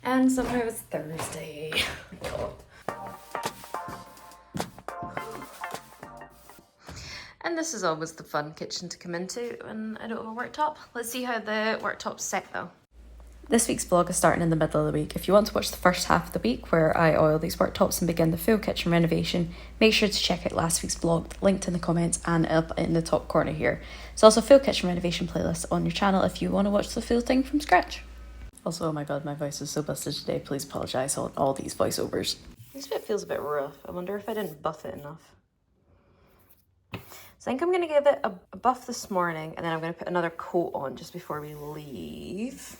And somehow it's Thursday. God. And this is always the fun kitchen to come into when I don't have a worktop. Let's see how the worktop's set though. This week's vlog is starting in the middle of the week. If you want to watch the first half of the week where I oil these worktops and begin the full kitchen renovation, make sure to check out last week's vlog, linked in the comments and up in the top corner here. There's also a full kitchen renovation playlist on your channel if you want to watch the full thing from scratch. Also, oh my god, my voice is so busted today. Please apologise on all these voiceovers. This bit feels a bit rough. I wonder if I didn't buff it enough. So I think I'm going to give it a buff this morning and then I'm going to put another coat on just before we leave.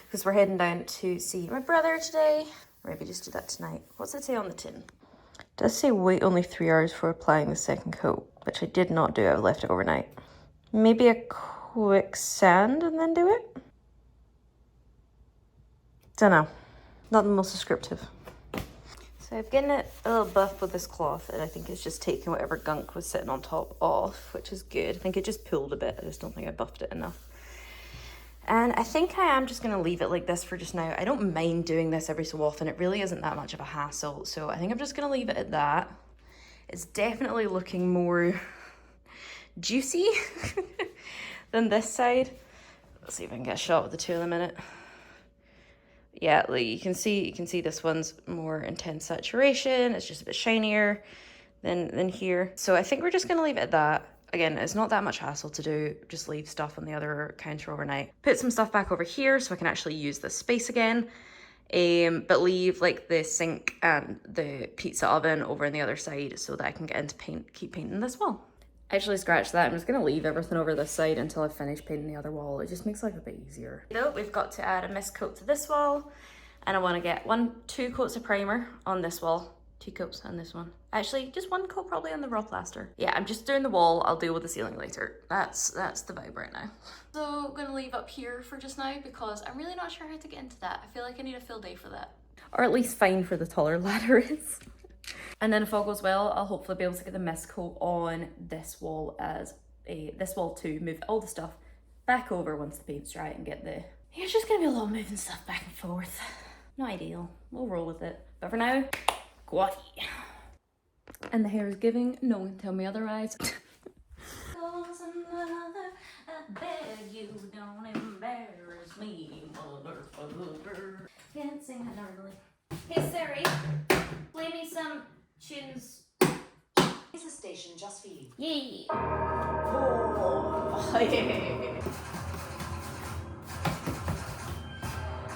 Because we're heading down to see my brother today. Or maybe just do that tonight. What's it say on the tin? It does say wait only 3 hours for applying the second coat, which I did not do. I left it overnight. Maybe a quick sand and then do it? Don't know. Not the most descriptive. So I've given it a little buff with this cloth and I think it's just taking whatever gunk was sitting on top off, which is good. I think it just pulled a bit. I just don't think I buffed it enough. And I think I am just going to leave it like this for just now. I don't mind doing this every so often. It really isn't that much of a hassle. So I think I'm just going to leave it at that. It's definitely looking more juicy than this side. Let's see if I can get a shot with the two in a minute. Yeah, like you can see this one's more intense saturation. It's just a bit shinier than here. So I think we're just going to leave it at that. Again, it's not that much hassle to do, just leave stuff on the other counter overnight. Put some stuff back over here so I can actually use this space again, but leave like the sink and the pizza oven over on the other side so that I can get into keep painting this wall. Actually scratch that, I'm just gonna leave everything over this side until I finish painting the other wall. It just makes life a bit easier. So we've got to add a mist coat to this wall and I wanna get 2 coats of primer on this wall. 2 coats on this one. Actually, just 1 coat probably on the raw plaster. Yeah, I'm just doing the wall. I'll deal with the ceiling later. That's the vibe right now. So I'm gonna leave up here for just now because I'm really not sure how to get into that. I feel like I need a full day for that. Or at least find where the taller ladder is. And then if all goes well, I'll hopefully be able to get the mist coat on this wall this wall too. Move all the stuff back over once the paint's dry and get the... It's just gonna be a lot of moving stuff back and forth. Not ideal. We'll roll with it. But for now, Guati. And the hair is giving. No one can tell me otherwise. I beg you, don't embarrass me, motherfucker. Can't sing that normally. Hey Siri, play me some tunes. It's a station just for you. Yay! Oh, yeah.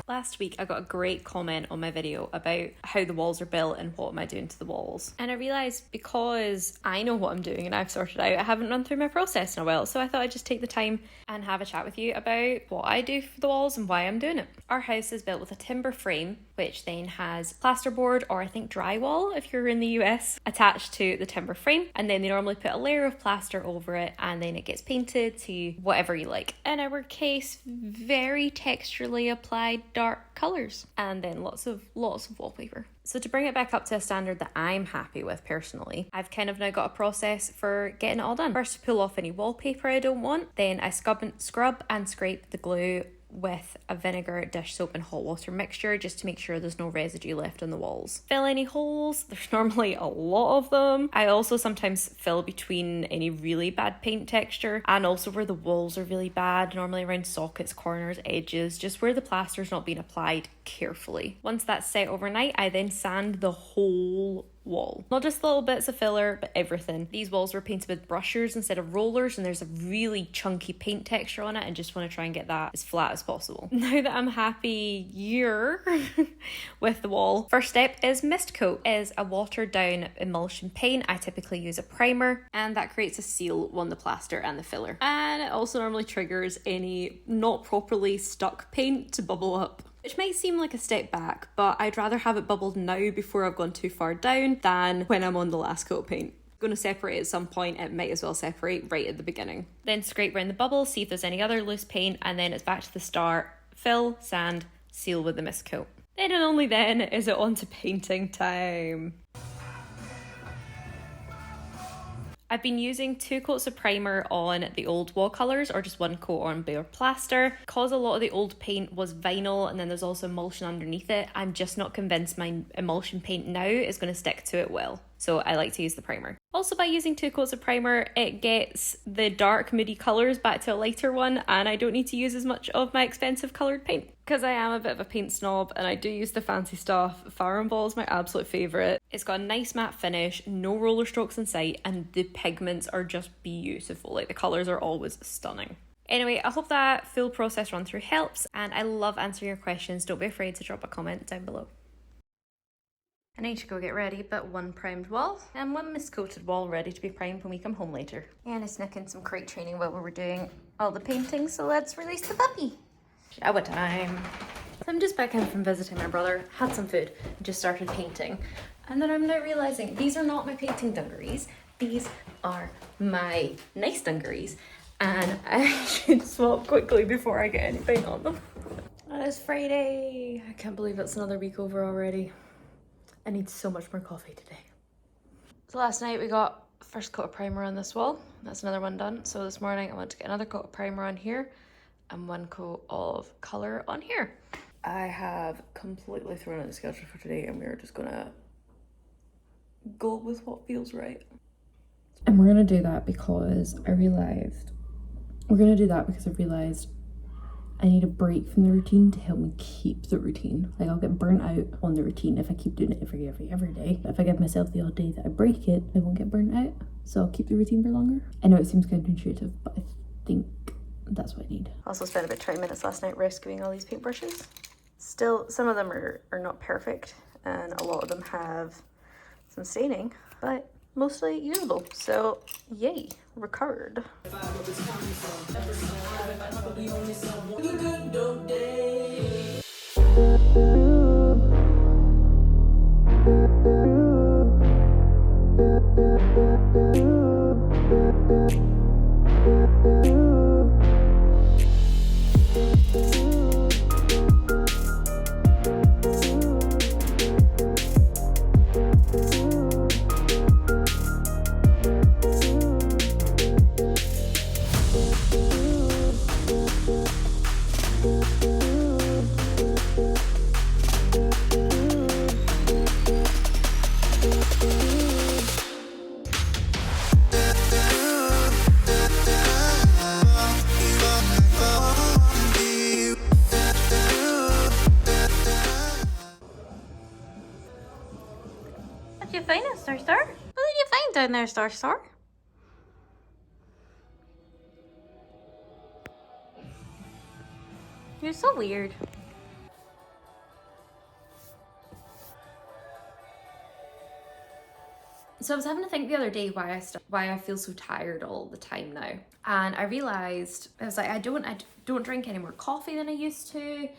Last week I got a great comment on my video about how the walls are built and what am I doing to the walls. And I realised because I know what I'm doing and I've sorted out, I haven't run through my process in a while. So I thought I'd just take the time and have a chat with you about what I do for the walls and why I'm doing it. Our house is built with a timber frame, which then has plasterboard or I think drywall if you're in the US attached to the timber frame. And then they normally put a layer of plaster over it and then it gets painted to whatever you like. In our case, very texturally applied dark colours and then lots of wallpaper. So to bring it back up to a standard that I'm happy with personally, I've kind of now got a process for getting it all done. First, pull off any wallpaper I don't want, then I scrub and scrape the glue with a vinegar, dish soap and hot water mixture just to make sure there's no residue left on the walls. Fill any holes, there's normally a lot of them. I also sometimes fill between any really bad paint texture and also where the walls are really bad, normally around sockets, corners, edges, just where the plaster's not being applied carefully. Once that's set overnight, I then sand the whole wall. Not just little bits of filler, but everything. These walls were painted with brushers instead of rollers and there's a really chunky paint texture on it and just want to try and get that as flat as possible. Now that I'm happy with the wall, first step is mist coat. It is a watered down emulsion paint. I typically use a primer and that creates a seal on the plaster and the filler. And it also normally triggers any not properly stuck paint to bubble up. Which might seem like a step back, but I'd rather have it bubbled now before I've gone too far down than when I'm on the last coat of paint. Going to separate at some point, it might as well separate right at the beginning. Then scrape around the bubbles, see if there's any other loose paint, and then it's back to the start. Fill, sand, seal with the mist coat. Then and only then is it on to painting time. I've been using 2 coats of primer on the old wall colours or just 1 coat on bare plaster. Because a lot of the old paint was vinyl and then there's also emulsion underneath it, I'm just not convinced my emulsion paint now is going to stick to it well. So I like to use the primer. Also, by using 2 coats of primer, it gets the dark moody colours back to a lighter one, and I don't need to use as much of my expensive coloured paint. Because I am a bit of a paint snob and I do use the fancy stuff, Fire and Ball is my absolute favourite. It's got a nice matte finish, no roller strokes in sight, and the pigments are just beautiful. Like, the colours are always stunning. Anyway, I hope that full process run through helps, and I love answering your questions. Don't be afraid to drop a comment down below. I need to go get ready, but 1 primed wall and 1 mist-coated wall ready to be primed when we come home later. And I snuck in some crate training while we were doing all the painting, so let's release the puppy. Shower time. So I'm just back in from visiting my brother, had some food, and just started painting. And then I'm now realising these are not my painting dungarees, these are my nice dungarees. And I should swap quickly before I get any paint on them. And it's Friday. I can't believe it's another week over already. I need so much more coffee today. So last night we got first coat of primer on this wall. That's another one done. So this morning I went to get another coat of primer on here and 1 coat of colour on here. I have completely thrown out the schedule for today and we're just gonna go with what feels right. And we're gonna do that because I realised I need a break from the routine to help me keep the routine. Like, I'll get burnt out on the routine if I keep doing it every day. But if I give myself the odd day that I break it, I won't get burnt out. So I'll keep the routine for longer. I know it seems counterintuitive, but I think that's what I need. I also spent about 20 minutes last night rescuing all these paintbrushes. Still, some of them are not perfect, and a lot of them have some staining, but mostly usable. So yay, recovered. What did you find, Star? What did you find down there, Star? You're so weird. So I was having to think the other day why I feel so tired all the time now, and I realised I was like, I don't drink any more coffee than I used to.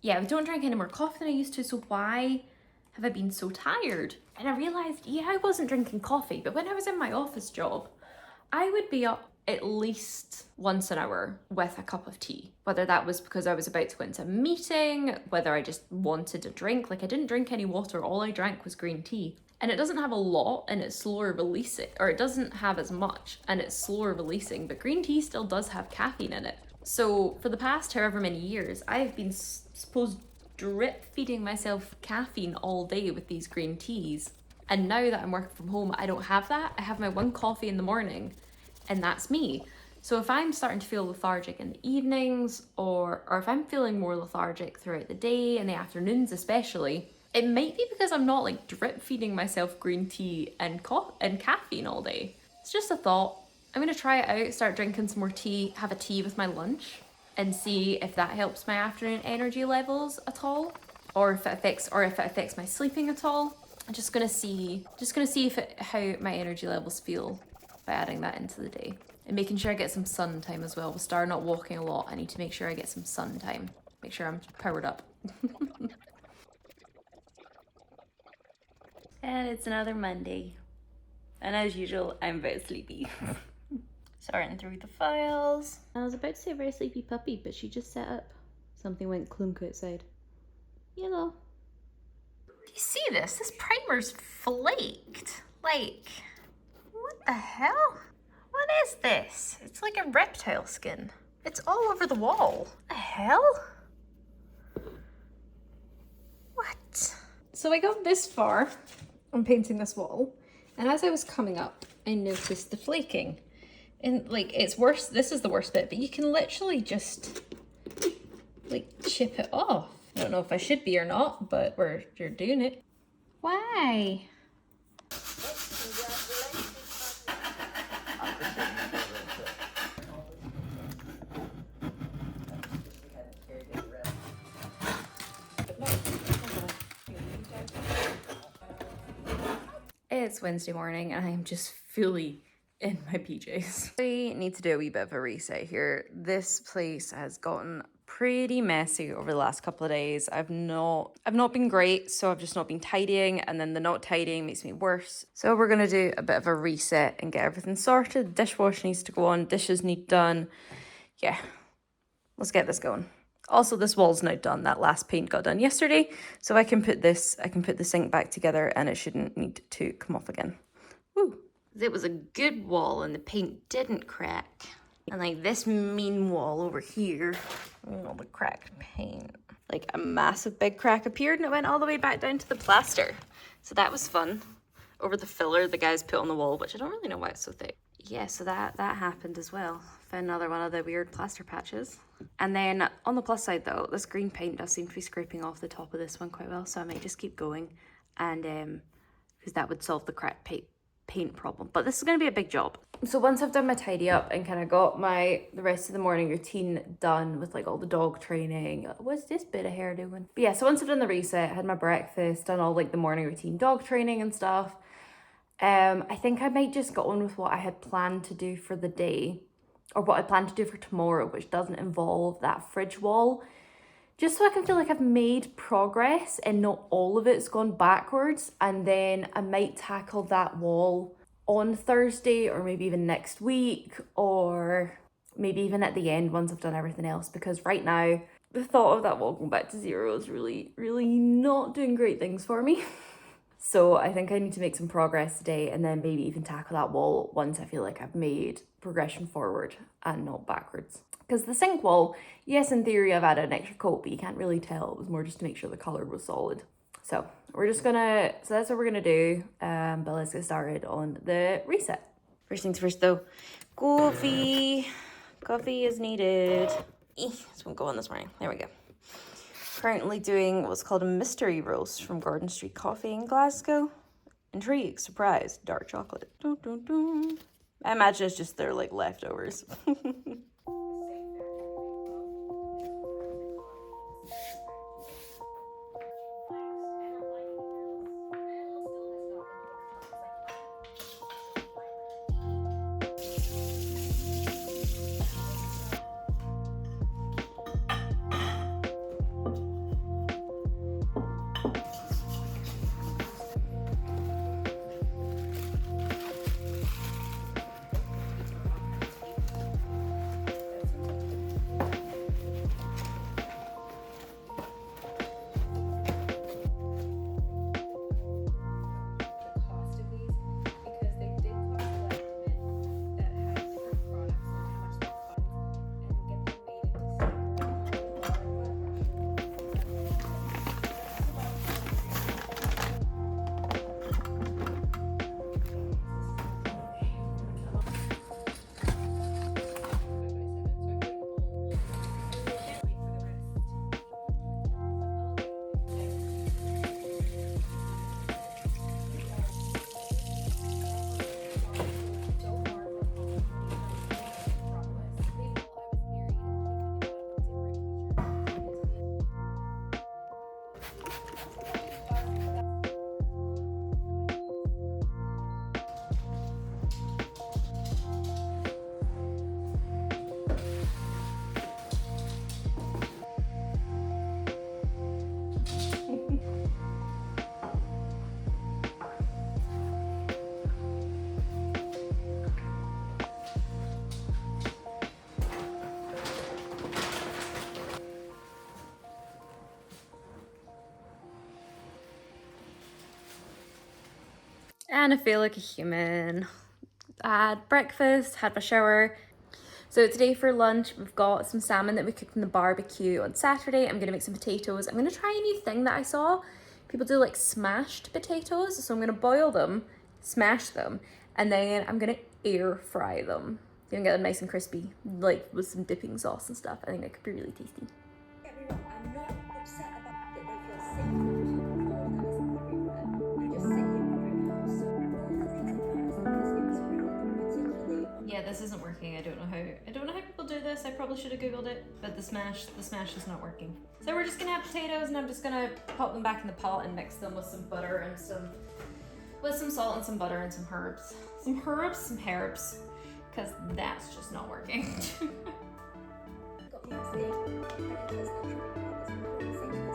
Yeah, I don't drink any more coffee than I used to. So why have I been so tired? And I realised, yeah, I wasn't drinking coffee, but when I was in my office job, I would be up at least once an hour with a cup of tea. Whether that was because I was about to go into a meeting, whether I just wanted a drink. Like, I didn't drink any water, all I drank was green tea. And it doesn't have a lot and it's slower releasing, or it doesn't have as much and it's slower releasing, but green tea still does have caffeine in it. So for the past however many years, I've been supposed drip feeding myself caffeine all day with these green teas. And now that I'm working from home, I don't have that. I have my 1 coffee in the morning and that's me. So if I'm starting to feel lethargic in the evenings, or if I'm feeling more lethargic throughout the day, in the afternoons especially, it might be because I'm not like drip feeding myself green tea and caffeine all day. It's just a thought. I'm gonna try it out, start drinking some more tea, have a tea with my lunch, and see if that helps my afternoon energy levels at all, or if it affects my sleeping at all. I'm just gonna see how my energy levels feel by adding that into the day. And making sure I get some sun time as well. With Star not walking a lot, I need to make sure I get some sun time. Make sure I'm powered up. And it's another Monday. And as usual, I'm very sleepy. Sorting through the files. I was about to say a very sleepy puppy, but she just sat up. Something went clunk outside. Yellow. Do you see this? This primer's flaked. Like, what The hell? What is this? It's like a reptile skin. It's all over the wall. The hell? What? So I got this far on painting this wall, and as I was coming up, I noticed the flaking. And like, it's worse, this is the worst bit, but you can literally just like chip it off. I don't know if I should be or not, but you're doing it. Why? It's Wednesday morning and I'm just fully in my PJs. I need to do a wee bit of a reset here. This place has gotten pretty messy over the last couple of days. I've not been great, so I've just not been tidying, and then the not tidying makes me worse. So we're gonna do a bit of a reset and get everything sorted. Dishwash needs to go on, dishes need done. Yeah, let's get this going. Also, this wall's now done. That last paint got done yesterday, so I can put the sink back together and it shouldn't need to come off again. Woo! It was a good wall and the paint didn't crack. And like this mean wall over here, all the cracked paint. Like a massive big crack appeared and it went all the way back down to the plaster. So that was fun. Over the filler the guys put on the wall, which I don't really know why it's so thick. Yeah, so that happened as well. Found another one of the weird plaster patches. And then on the plus side though, this green paint does seem to be scraping off the top of this one quite well, so I might just keep going, and because that would solve the cracked paint problem. But this is going to be a big job. So once I've done my tidy up and kind of got the rest of the morning routine done with like all the dog training, what's this bit of hair doing? But yeah, so once I've done the reset, had my breakfast, done all like the morning routine dog training and stuff, I think I might just go on with what I had planned to do for the day, or what I plan to do for tomorrow, which doesn't involve that fridge wall, just so I can feel like I've made progress and not all of it's gone backwards. And then I might tackle that wall on Thursday, or maybe even next week, or maybe even at the end once I've done everything else, because right now the thought of that wall going back to zero is really, really not doing great things for me. So I think I need to make some progress today, and then maybe even tackle that wall once I feel like I've made progression forward and not backwards. Because the sink wall, yes, in theory I've added an extra coat, but you can't really tell. It was more just to make sure the colour was solid. So that's what we're gonna do. But let's get started on the reset. First things first though, coffee. Coffee is needed. This won't go on this morning. There we go. Currently doing what's called a mystery roast from Gordon Street Coffee in Glasgow. Intrigue, surprise, dark chocolate. Dun, dun, dun. I imagine it's just their like leftovers. And I feel like a human. I had breakfast, had my shower. So today for lunch, we've got some salmon that we cooked in the barbecue on Saturday. I'm gonna make some potatoes. I'm gonna try a new thing that I saw. People do like smashed potatoes. So I'm gonna boil them, smash them, and then I'm gonna air fry them. Gonna get them nice and crispy, like with some dipping sauce and stuff. I think that could be really tasty. Get me wrong, I'm not upset about that they feel safe enough to record that as everywhere. I just sit here right now. So one of the things I noticed because it was really particularly Yeah, this isn't working. I don't know how people do this. I probably should have googled it, but the smash is not working. So we're just gonna have potatoes, and I'm just gonna pop them back in the pot and mix them with some butter and some salt and some butter and some herbs, because that's just not working. got the mistake. And it was actually the same as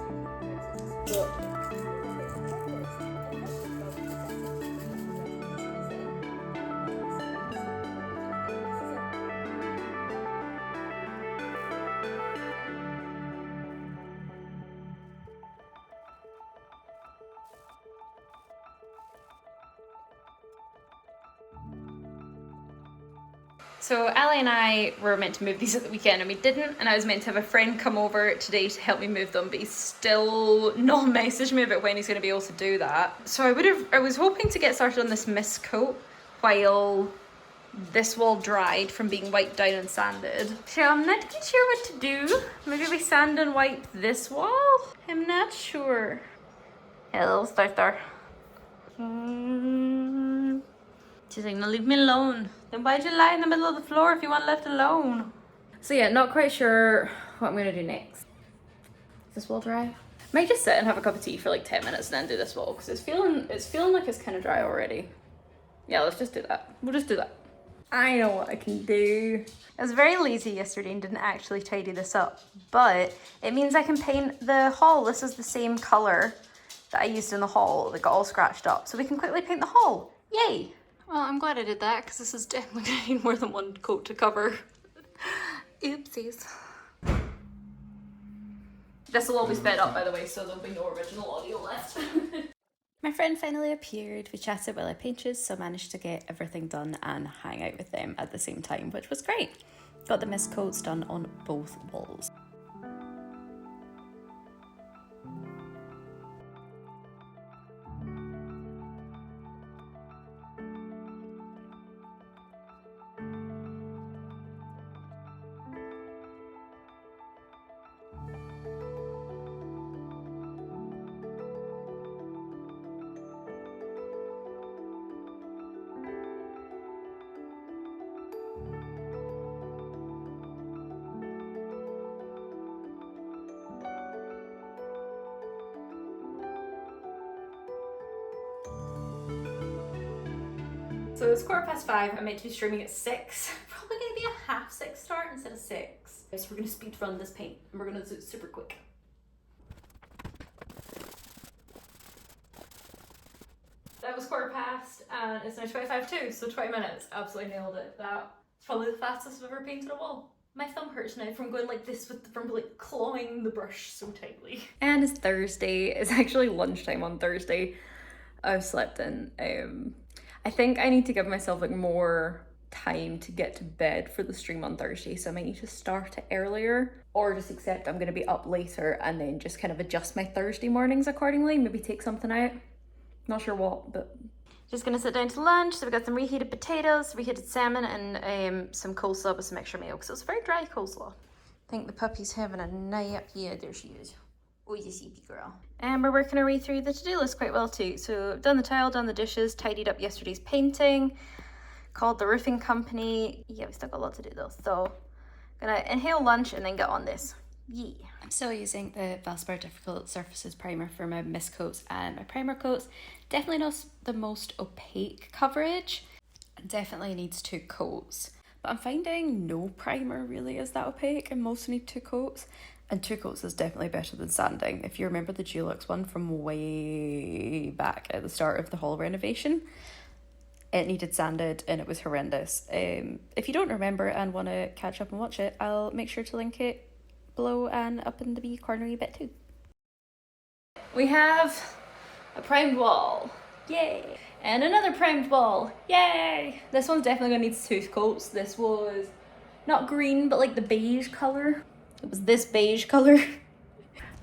So Ali and I were meant to move these at the weekend and we didn't, and I was meant to have a friend come over today to help me move them, but he's still not messaged me about when he's going to be able to do that. So I was hoping to get started on this mist coat while this wall dried from being wiped down and sanded. So I'm not quite sure what to do. Maybe we sand and wipe this wall? I'm not sure. Hello, starter. She's like, no, leave me alone. Then why'd you lie in the middle of the floor if you want left alone? So yeah, not quite sure what I'm gonna do next. Is this wall dry? Might just sit and have a cup of tea for like 10 minutes and then do this wall, because it's feeling like it's kind of dry already. Yeah, let's just do that. We'll just do that. I know what I can do. I was very lazy yesterday and didn't actually tidy this up, but it means I can paint the hall. This is the same color that I used in the hall that got all scratched up, so we can quickly paint the hall. Yay! Well, I'm glad I did that, because this is definitely going to need more than one coat to cover. Oopsies. This will all be sped up, by the way, so there'll be no original audio left. My friend finally appeared. We chatted while I painted, so I managed to get everything done and hang out with them at the same time, which was great. Got the mist coats done on both walls. So it's 5:15. I'm meant to be streaming at 6. Probably gonna be a 6:30 start instead of 6. So we're gonna speed run this paint and we're gonna do it super quick. That was 5:15 and it's now 5:25 so 20 minutes. Absolutely nailed it. That's probably the fastest I've ever painted a wall. My thumb hurts now from going like this from like clawing the brush so tightly. And it's Thursday. It's actually lunchtime on Thursday. I've slept in. I think I need to give myself like more time to get to bed for the stream on Thursday, so I might need to start it earlier, or just accept I'm gonna be up later and then just kind of adjust my Thursday mornings accordingly, maybe take something out. Not sure what, but just gonna sit down to lunch. So we got some reheated potatoes, reheated salmon, and some coleslaw with some extra mayo, because it was very dry coleslaw. I think the puppy's having a nap. Yeah, there she is. Oh, you sleepy girl. And we're working our way through the to-do list quite well too. So I've done the tile, done the dishes, tidied up yesterday's painting, called the roofing company. Yeah, we still got a lot to do though. So gonna inhale lunch and then get on this. Yeah. I'm still using the Valspar Difficult Surfaces primer for my mist coats and my primer coats. Definitely not the most opaque coverage. Definitely needs 2 coats. But I'm finding no primer really is that opaque and most need 2 coats. And 2 coats is definitely better than sanding. If you remember the Dulux one from way back at the start of the Hall renovation, it needed sanded and it was horrendous. If you don't remember and want to catch up and watch it, I'll make sure to link it below and up in the wee cornery bit too. We have a primed wall. Yay! And another primed wall. Yay! This one's definitely gonna need tooth coats. This was not green, but like the beige color. It was this beige color.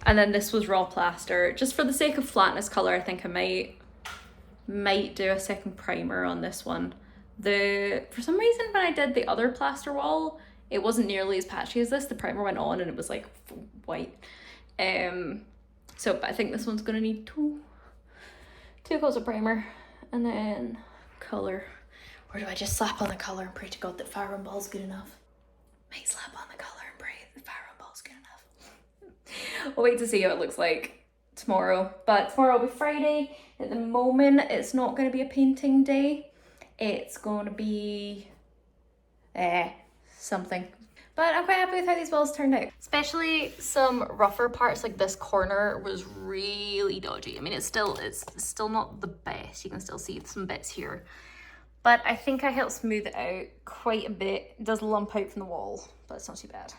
And then this was raw plaster. Just for the sake of flatness color, I think I might do a second primer on this one. For some reason when I did the other plaster wall, it wasn't nearly as patchy as this. The primer went on and it was like white. But I think this one's gonna need two coats of primer and then color. Or do I just slap on the color and pray to God that fire and ball's good enough? Might slap on the color and pray that fire and ball's good enough. I'll wait to see how it looks like tomorrow. But tomorrow will be Friday. At the moment, it's not going to be a painting day. It's going to be something. But I'm quite happy with how these walls turned out. Especially some rougher parts, like this corner was really dodgy. I mean, it's still not the best. You can still see some bits here. But I think I helped smooth it out quite a bit. It does lump out from the wall, but it's not too bad.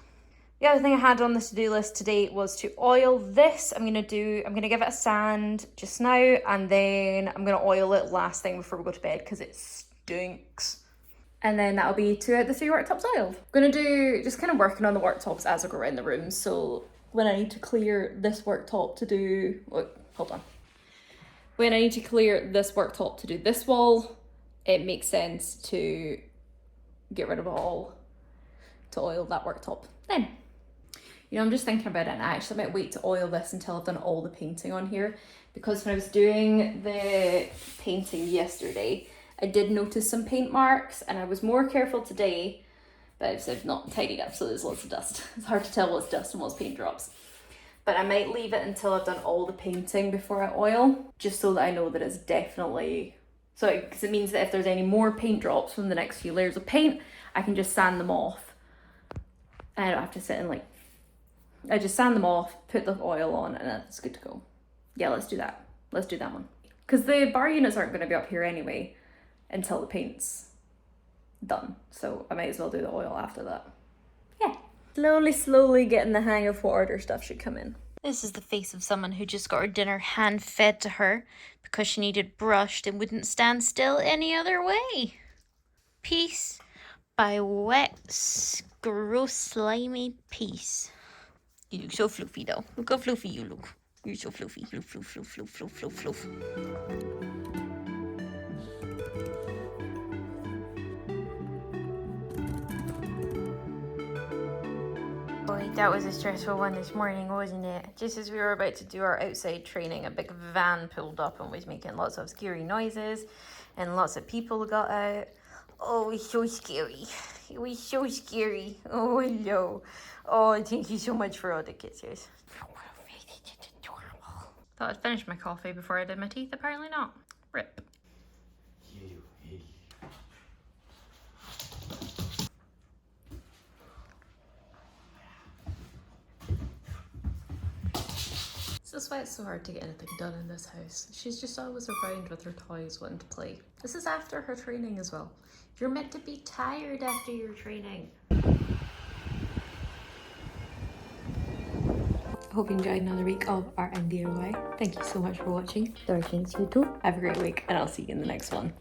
The other thing I had on the to-do list today was to oil this. I'm gonna give it a sand just now, and then I'm gonna oil it last thing before we go to bed because it stinks. And then that'll be the 3 worktops oiled. I'm gonna do just kind of working on the worktops as I go around the room. So when I need to clear this worktop to do, when I need to clear this worktop to do this wall, it makes sense to get rid of it all to oil that worktop then. You know, I'm just thinking about it, and I actually might wait to oil this until I've done all the painting on here, because when I was doing the painting yesterday, I did notice some paint marks, and I was more careful today, but I've not tidied up, so there's lots of dust. It's hard to tell what's dust and what's paint drops. But I might leave it until I've done all the painting before I oil, just so that I know that it's definitely... because it means that if there's any more paint drops from the next few layers of paint, I can just sand them off. And I don't have to sit and I just sand them off, put the oil on, and it's good to go. Yeah, let's do that. Let's do that one. Because the bar units aren't going to be up here anyway until the paint's done. So I might as well do the oil after that. Yeah. Slowly getting the hang of what order stuff should come in. This is the face of someone who just got her dinner hand-fed to her because she needed brushed and wouldn't stand still any other way. Peace by wet, gross, slimy peace. You look so fluffy though. Look how fluffy you look. You're so fluffy. Fluff. Boy, that was a stressful one this morning, wasn't it? Just as we were about to do our outside training, a big van pulled up and was making lots of scary noises, and lots of people got out. Oh, it was so scary. It was so scary. Oh, hello. Oh, thank you so much for all the kisses. Thought I'd finished my coffee before I did my teeth. Apparently not. Rip. This is why it's so hard to get anything done in this house. She's just always around with her toys wanting to play. This is after her training as well. You're meant to be tired after your training. I hope you enjoyed another week of our DIY. Thank you so much for watching. Dorkins YouTube. Have a great week, and I'll see you in the next one.